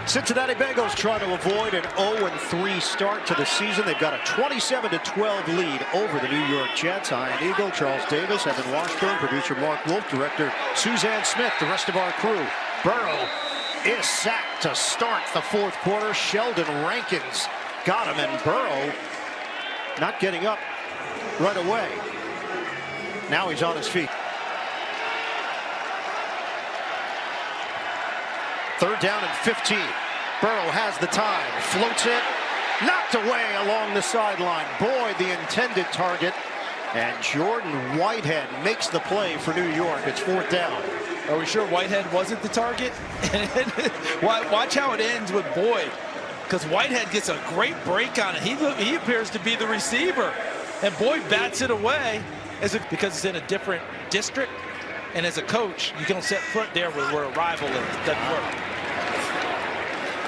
Cincinnati Bengals trying to avoid an 0-3 start to the season. They've got a 27-12 lead over the New York Jets. Ian Eagle, Charles Davis, Evan Washburn, producer Mark Wolf, director Suzanne Smith, the rest of our crew. Burrow is sacked to start the fourth quarter. Sheldon Rankins got him, and Burrow not getting up right away. Now he's on his feet. Third down and 15. Burrow has the time, floats it, knocked away along the sideline. Boyd, the intended target, and Jordan Whitehead makes the play for New York. It's fourth down. Are we sure Whitehead wasn't the target? Watch how it ends with Boyd, because Whitehead gets a great break on it. He appears to be the receiver, and Boyd bats it away because it's in a different district. And as a coach, you don't set foot there where a rival is. It doesn't work.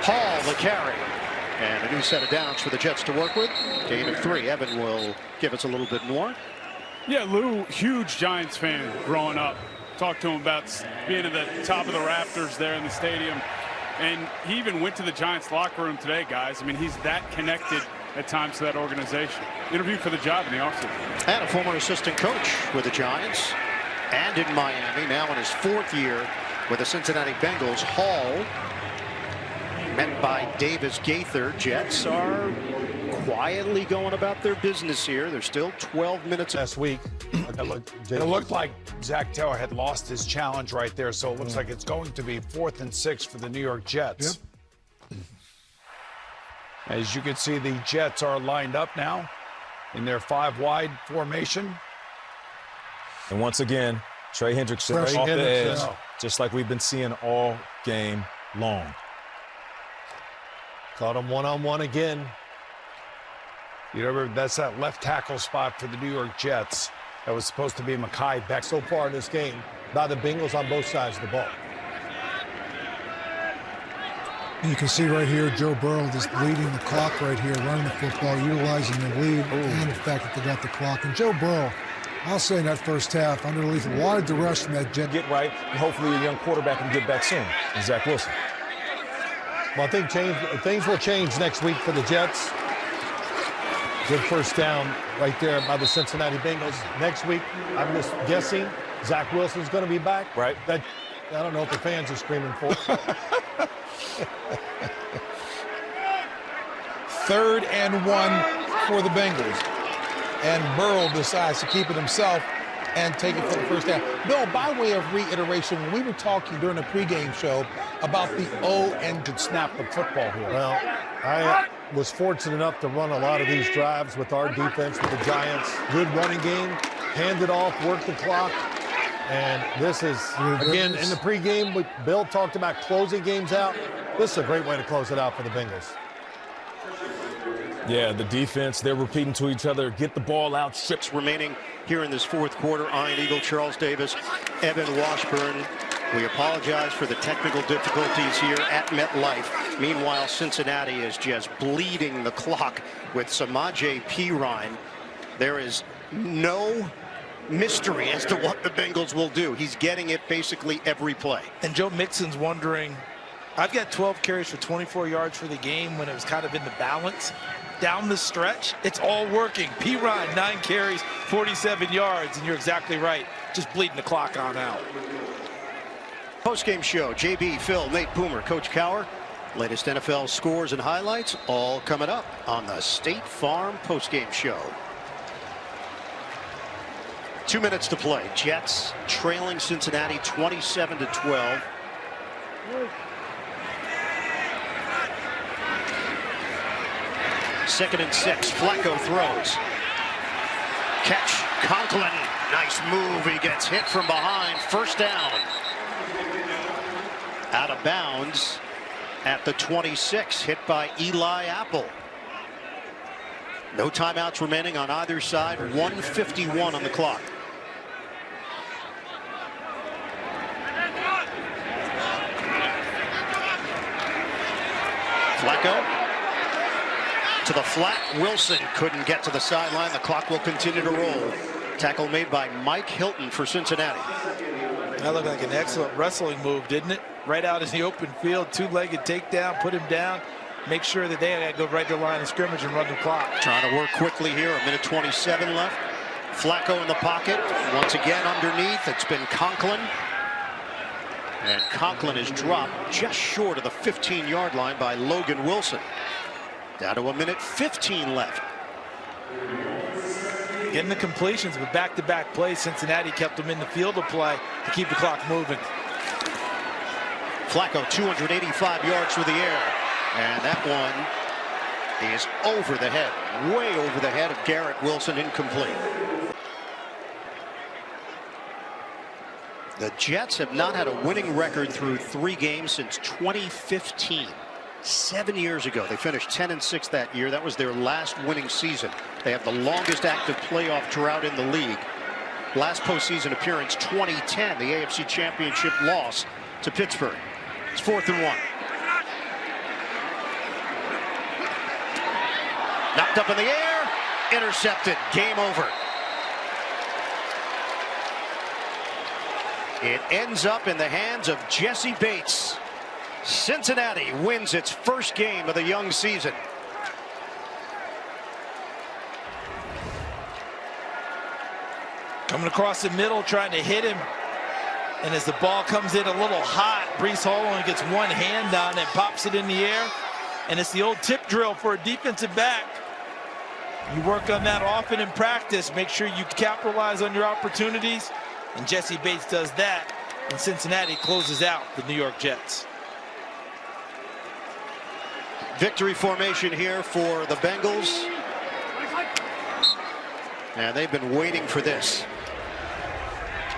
Hall the carry. And a new set of downs for the Jets to work with. Gain of 3. Evan will give us a little bit more. Yeah, Lou, huge Giants fan growing up. Talked to him about being at the top of the rafters there in the stadium. And he even went to the Giants locker room today, guys. I mean, he's that connected at times to that organization. Interviewed for the job in the offseason. And a former assistant coach with the Giants and in Miami, now in his fourth year with the Cincinnati Bengals. Hall, met by Davis Gaither. Jets are quietly going about their business here. There's still 12 minutes. Last week, it looked like Zach Taylor had lost his challenge right there, so it looks like it's going to be 4th and 6 for the New York Jets. Yep. As you can see, the Jets are lined up now in their 5-wide formation. And once again, Trey Hendrickson off the edge, just like we've been seeing all game long. Caught him one-on-one again. You know, that's that left tackle spot for the New York Jets. That was supposed to be Mekhi Beck so far in this game by the Bengals on both sides of the ball. You can see right here, Joe Burrow just bleeding the clock right here, running the football, utilizing the lead and the fact that they got the clock. And Joe Burrow, I'll say in that first half, underneath a lot of duress from that Jet. Get right, and hopefully a young quarterback can get back soon. And Zach Wilson. Well, I think things will change next week for the Jets. Good first down right there by the Cincinnati Bengals. Next week, I'm just guessing Zach Wilson's going to be back. Right. That I don't know what the fans are screaming for. 3rd and 1 for the Bengals. And Burrow decides to keep it himself and take it for the first down. Bill, by way of reiteration, when we were talking during the pregame show about the and to snap the football here. Well, I was fortunate enough to run a lot of these drives with our defense, with the Giants. Good running game, hand it off, work the clock. And this is, again, in the pregame, Bill talked about closing games out. This is a great way to close it out for the Bengals. Yeah, the defense, they're repeating to each other, get the ball out. Strips remaining here in this fourth quarter. Ian Eagle, Charles Davis, Evan Washburn. We apologize for the technical difficulties here at MetLife. Meanwhile, Cincinnati is just bleeding the clock with Samaje Perine. There is no mystery as to what the Bengals will do. He's getting it basically every play. And Joe Mixon's wondering, I've got 12 carries for 24 yards for the game when it was kind of in the balance. Down the stretch, it's all working. Perine, 9 carries, 47 yards, and you're exactly right. Just bleeding the clock on out. Post-game show, JB, Phil, Nate Boomer, Coach Cower. Latest NFL scores and highlights all coming up on the State Farm post-game show. 2 minutes to play. Jets trailing Cincinnati 27-12. Second and 6. Flacco throws. Catch. Conklin. Nice move. He gets hit from behind. First down. Out of bounds at the 26. Hit by Eli Apple. No timeouts remaining on either side. 1:51 on the clock. Flacco to the flat. Wilson couldn't get to the sideline. The clock will continue to roll. Tackle made by Mike Hilton for Cincinnati. That looked like an excellent wrestling move, didn't it? Right out in the open field, two-legged takedown, put him down, make sure that they had to go right to the line of scrimmage and run the clock. Trying to work quickly here, 1:27 left. Flacco in the pocket, once again underneath. It's been Conklin. And Conklin is dropped just short of the 15-yard line by Logan Wilson. Down to 1:15 left. Getting the completions with back-to-back plays. Cincinnati kept them in the field of play to keep the clock moving. Flacco 285 yards through the air. And that one is over the head, way over the head of Garrett Wilson, incomplete. The Jets have not had a winning record through 3 games since 2015. 7 years ago, they finished 10-6 that year. That was their last winning season. They have the longest active playoff drought in the league. Last postseason appearance, 2010, the AFC Championship loss to Pittsburgh. It's 4th and 1. Knocked up in the air, intercepted, game over. It ends up in the hands of Jesse Bates. Cincinnati wins its first game of the young season. Coming across the middle, trying to hit him. And as the ball comes in a little hot, Breece Hall only gets one hand on it, pops it in the air. And it's the old tip drill for a defensive back. You work on that often in practice. Make sure you capitalize on your opportunities. And Jesse Bates does that. And Cincinnati closes out the New York Jets. Victory formation here for the Bengals. And they've been waiting for this.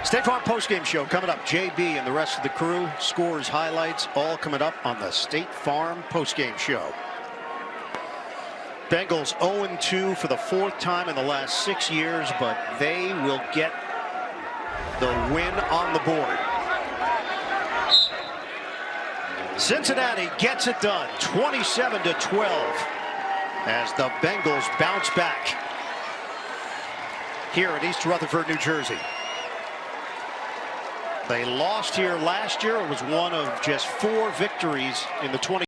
State Farm postgame show coming up. JB and the rest of the crew, scores, highlights, all coming up on the State Farm postgame show. Bengals 0-2 for the 4th time in the last 6 years, but they will get the win on the board. Cincinnati gets it done, 27-12, as the Bengals bounce back here in East Rutherford, New Jersey. They lost here last year. It was one of just 4 victories in the